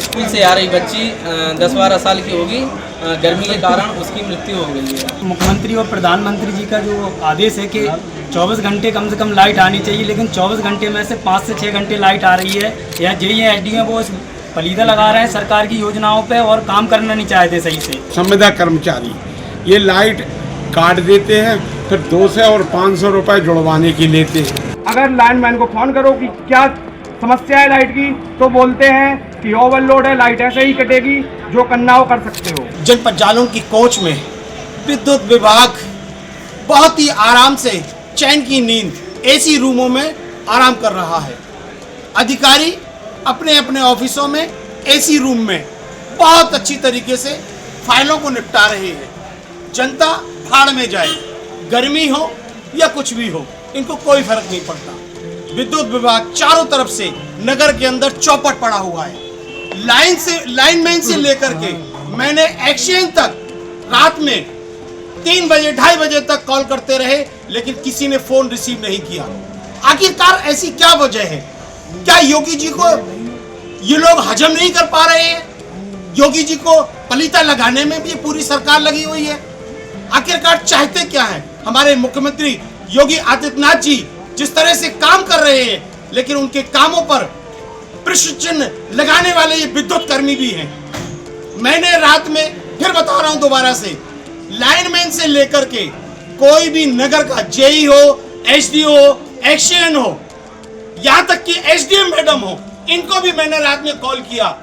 School से आ रही बच्ची 10-12 साल की होगी, गर्मी के कारण उसकी मृत्यु हो गई है। मुख्यमंत्री और प्रधानमंत्री जी का जो आदेश है कि 24 घंटे कम से कम लाइट आनी चाहिए, लेकिन 24 घंटे में से 5 से 6 घंटे लाइट आ रही है। या जेई एसडीओ वो पलीदा लगा रहे हैं सरकार की योजनाओं पे और काम करना नहीं चाहते सही से। संविदा कर्मचारी ये लाइट काट देते हैं, फिर 200 और 500 रुपए जुड़वाने की लेते हैं। अगर लाइनमैन को फोन करो कि क्या समस्या है लाइट की, तो बोलते हैं कि ओवरलोड है, लाइट ऐसे ही कटेगी, जो करना हो कर सकते हो। जनपद जालौन की कोच में विद्युत विभाग बहुत ही आराम से चैन की नींद एसी रूमों में आराम कर रहा है। अधिकारी अपने अपने ऑफिसों में एसी रूम में बहुत अच्छी तरीके से फाइलों को निपटा रहे हैं। जनता भाड़ में जाए, गर्मी हो या कुछ भी हो, इनको कोई फर्क नहीं पड़ता। विद्युत विभाग चारों तरफ से नगर के अंदर चौपट पड़ा हुआ है। लाइनमैन से लेकर के मैंने एक्सचेंज तक रात में 3 बजे 2:30 बजे तक कॉल करते रहे, लेकिन किसी ने फोन रिसीव नहीं किया। आखिरकार ऐसी क्या वजह है? क्या योगी जी को ये लोग हजम नहीं कर पा रहे हैं? योगी जी को पलीता लगाने में भी पूरी सरकार लगी हुई है। आखिरकार चाहते क्या है? हमारे मुख्यमंत्री योगी आदित्यनाथ जी जिस तरह से काम कर रहे हैं, लेकिन उनके कामों पर प्रश्न चिन्ह लगाने वाले ये विद्युत कर्मी भी हैं। मैंने रात में फिर बता रहा हूं दोबारा से, लाइनमैन से लेकर के कोई भी नगर का जेई हो, एसडीओ हो, एक्शन हो, यहां तक कि एसडीएम मैडम हो, इनको भी मैंने रात में कॉल किया।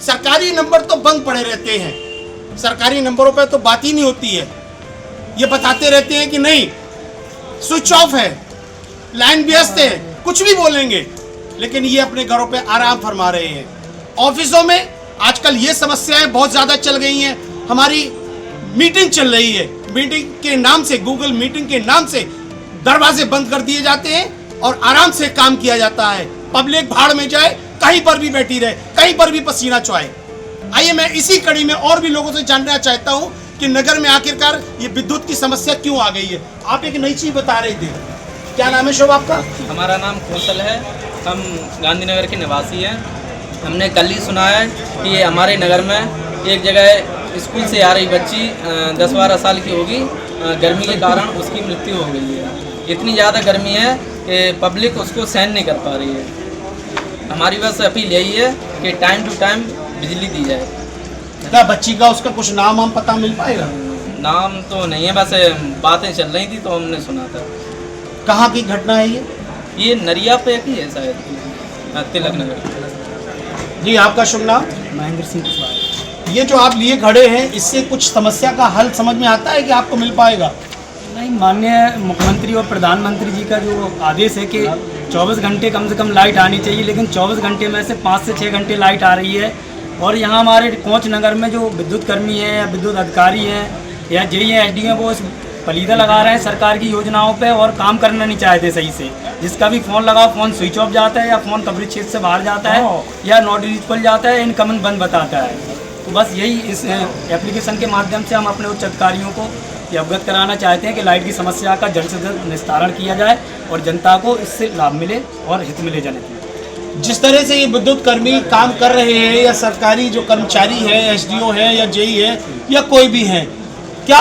सरकारी नंबर तो बंद पड़े रहते हैं, सरकारी नंबरों पर तो बात ही नहीं होती है। ये बताते रहते हैं कि नहीं स्विच ऑफ है, लाइन व्यस्त है, कुछ भी बोलेंगे, लेकिन ये अपने घरों पे आराम फरमा रहे हैं। ऑफिसों में आजकल ये समस्याएं बहुत ज्यादा चल गई हैं। हमारी मीटिंग चल रही है, मीटिंग के नाम से, गूगल मीटिंग के नाम से दरवाजे बंद कर दिए जाते हैं और आराम से काम किया जाता है। पब्लिक भाड़ में जाए, कहीं पर भी बैठी रहे, कहीं पर भी पसीना चुआए। आइए मैं इसी कड़ी में और भी लोगों से जानना चाहता हूं कि नगर में आखिरकार ये विद्युत की समस्या क्यों आ गई है। आप एक नई चीज बता रहे थे, क्या नाम है शुभ आपका? हमारा नाम कौशल है, हम गांधीनगर के निवासी हैं। हमने कल ही सुना है कि हमारे नगर में एक जगह स्कूल से आ रही बच्ची 10-12 साल की होगी, गर्मी के कारण उसकी मृत्यु हो गई है। इतनी ज़्यादा गर्मी है कि पब्लिक उसको सहन नहीं कर पा रही है। हमारी बस अपील यही है कि टाइम टू टाइम बिजली दी जाए। क्या बच्ची का उसका कुछ नाम हम पता मिल पाएगा? नाम तो नहीं है, बस बातें चल रही थी तो हमने सुना था। कहाँ की घटना है ये नरिया पे की है शायद, तिलक नगर। जी आपका शुभ नाम? महेंद्र सिंह कुशवाहा। ये जो आप लिए खड़े हैं, इससे कुछ समस्या का हल समझ में आता है कि आपको मिल पाएगा? नहीं, माननीय मुख्यमंत्री और प्रधानमंत्री जी का जो आदेश है कि 24 घंटे कम से कम लाइट आनी चाहिए, लेकिन 24 घंटे में से 5 से 6 घंटे लाइट आ रही है। और यहाँ हमारे कोच नगर में जो विद्युत कर्मी हैं या विद्युत अधिकारी हैं या जेई एसडीओ वो पलीदा लगा रहे हैं सरकार की योजनाओं पे और काम करना नहीं चाहते सही से। जिसका भी फ़ोन लगाओ, फ़ोन स्विच ऑफ जाता है या फ़ोन कवरेज क्षेत्र से बाहर जाता है या नॉट रीचेबल जाता है, इनकमिंग बंद बताता है। तो बस यही इस एप्लीकेशन के माध्यम से हम अपने उच्च अधिकारियों को ये अवगत कराना चाहते हैं कि लाइट की समस्या का जल्द से जल्द निस्तारण किया जाए और जनता को इससे लाभ मिले और हित मिले जनता। जिस तरह से ये विद्युत कर्मी काम कर रहे हैं, या सरकारी जो कर्मचारी है, एसडीओ है या जेई है या कोई भी है, क्या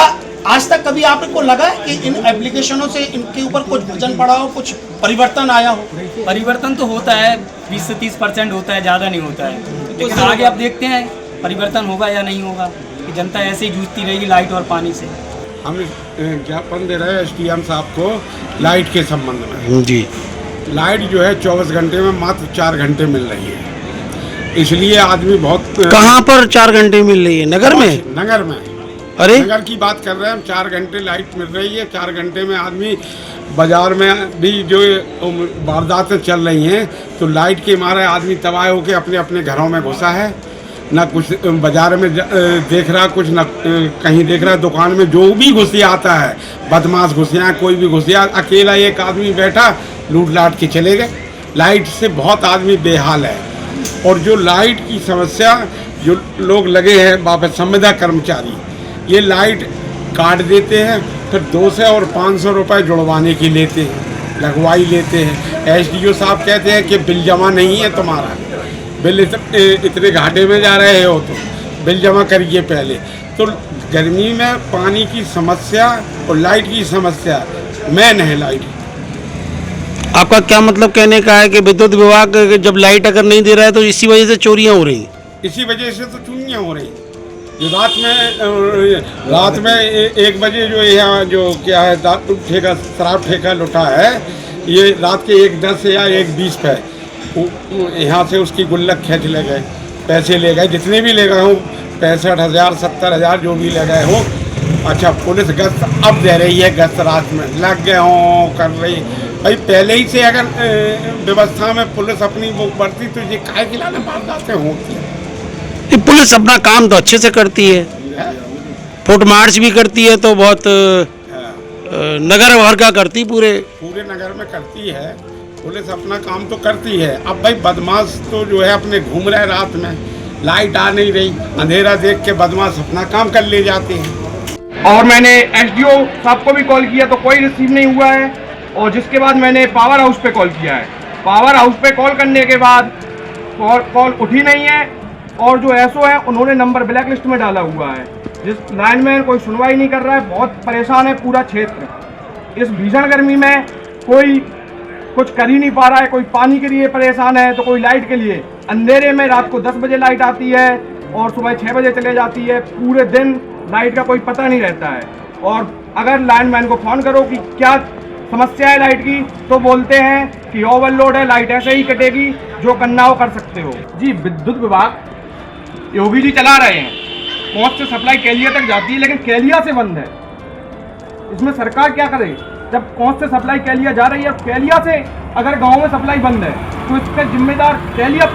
आज तक कभी आपको लगा है कि इन एप्लीकेशनों से इनके ऊपर कुछ वजन पड़ा हो, कुछ परिवर्तन आया हो? परिवर्तन तो होता है, 20 से 30% होता है, ज़्यादा नहीं होता है। लेकिन आगे आप देखते हैं परिवर्तन होगा या नहीं होगा, कि जनता ऐसे ही जूझती रहेगी लाइट और पानी से। हम ज्ञापन दे रहे हैं एसडीएम साहब को लाइट के संबंध में। जी, लाइट जो है 24 घंटे में मात्र 4 घंटे मिल रही है, इसलिए आदमी बहुत। कहाँ पर 4 घंटे मिल रही है? नगर में? नगर में। अरे नगर की बात कर रहे हैं हम, 4 घंटे लाइट मिल रही है। 4 घंटे में आदमी बाजार में भी जो वारदातें चल रही हैं, तो लाइट के मारे आदमी तबाह होकर अपने अपने घरों में घुसा है। ना कुछ बाजार में देख रहा, कुछ ना कहीं देख रहा। दुकान में जो भी घुसिया आता है, बदमाश घुसिया, कोई भी घुसिया, अकेला एक आदमी बैठा, लूट लाट के चले गए। लाइट से बहुत आदमी बेहाल है। और जो लाइट की समस्या जो लोग लगे हैं वापस संविदा कर्मचारी, ये लाइट काट देते हैं, फिर 200 और 500 रुपए जुड़वाने की लेते हैं, लगवाई लेते हैं। एसडीओ साहब कहते हैं कि बिल जमा नहीं है तुम्हारा, बिल इतने घाटे में जा रहे हो तो बिल जमा करिए पहले। तो गर्मी में पानी की समस्या और लाइट की समस्या मेन है। लाइट आपका क्या मतलब कहने का है कि विद्युत विभाग जब लाइट अगर नहीं दे रहा है तो इसी वजह से चोरियां हो रही हैं? इसी वजह से तो चोरियां हो रही। जो रात में 1 बजे जो यहाँ जो क्या है ठेका शराब ठेका लुटा है, ये रात के 1:10 या 1:20 पे यहाँ से उसकी गुल्लक खींच ले गए, पैसे ले गए, जितने भी ले गए हों 65,000 70,000 जो भी ले गए हों। अच्छा, पुलिस गश्त अब दे रही है, गश्त रात में लग गए हों कर रही। भाई पहले ही से अगर व्यवस्था में पुलिस अपनी वो बढ़ती तो ये काहे के लाने वारदातें होती। पुलिस अपना काम तो अच्छे से करती है, फुट मार्च भी करती है, तो बहुत नगर भर का करती पूरे नगर में करती है। पुलिस अपना काम तो करती है। अब भाई बदमाश तो जो है अपने घूम रहे रात में, लाइट आ नहीं रही, अंधेरा देख के बदमाश अपना काम कर ले जाते हैं। और मैंने एसडीओ साहब को भी कॉल किया तो कोई रिसीव नहीं हुआ है। और जिसके बाद मैंने पावर हाउस पे कॉल किया है, पावर हाउस पे कॉल करने के बाद कॉल उठी नहीं है। और जो एसओ है उन्होंने नंबर ब्लैक लिस्ट में डाला हुआ है। जिस लाइनमैन कोई सुनवाई नहीं कर रहा है, बहुत परेशान है पूरा क्षेत्र। इस भीषण गर्मी में कोई कुछ कर ही नहीं पा रहा है। कोई पानी के लिए परेशान है तो कोई लाइट के लिए। अंधेरे में रात को 10 बजे लाइट आती है और सुबह 6 बजे चले जाती है। पूरे दिन लाइट का कोई पता नहीं रहता है। और अगर लाइनमैन को फ़ोन करो कि क्या समस्या है लाइट की, तो बोलते हैं कि ओवरलोड है, लाइट ऐसे ही कटेगी, जो करना हो कर सकते हो। जी, विद्युत विभाग योगी जी चला रहे हैं, पहुंच से सप्लाई कैलिया तक जाती है, लेकिन कैलिया से बंद है। इसमें सरकार क्या करे? जब पहुंच से सप्लाई कैलिया जा रही है, कैलिया से अगर गांव में सप्लाई बंद है तो इसके जिम्मेदार कैलिया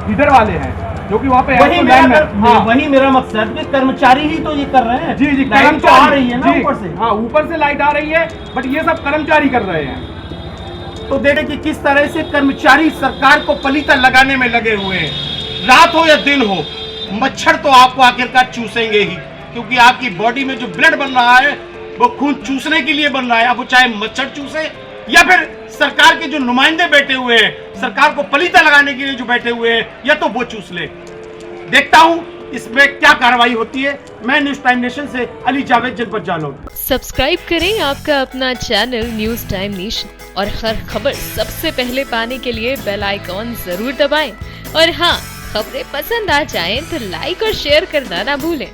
लीडर वाले हैं, जो कि वहाँ पे वही मेरा मकसद कि कर्मचारी ही तो ये कर रहे हैं। जी जी, कर्मचारी आ रही है ना ऊपर से। हाँ, ऊपर से लाइट आ रही है, बट ये सब कर्मचारी कर रहे हैं। तो देखें कि किस तरह से कर्मचारी सरकार को पलीता लगाने में लगे हुए हैं। रात हो या दिन हो, मच्छर तो आपको आखिरकार चूसेंगे ही, क्योंकि आपकी बॉडी में जो ब्लड बन रहा है वो खून चूसने के लिए बन रहा है। अब वो चाहे मच्छर चूसे या फिर सरकार के जो नुमाइंदे बैठे हुए हैं, सरकार को पलीता लगाने के लिए जो बैठे हुए हैं, या तो वो चूस ले। देखता हूं इसमें क्या कार्रवाई होती है। मैं न्यूज टाइम नेशन से अली जावेद, जनपद जालौन। सब्सक्राइब करें आपका अपना चैनल न्यूज टाइम नेशन और हर खबर सबसे पहले पाने के लिए बेल आइकॉन जरूर दबाएं। और हाँ, खबरें पसंद आ जाएं तो लाइक और शेयर करना ना भूलें।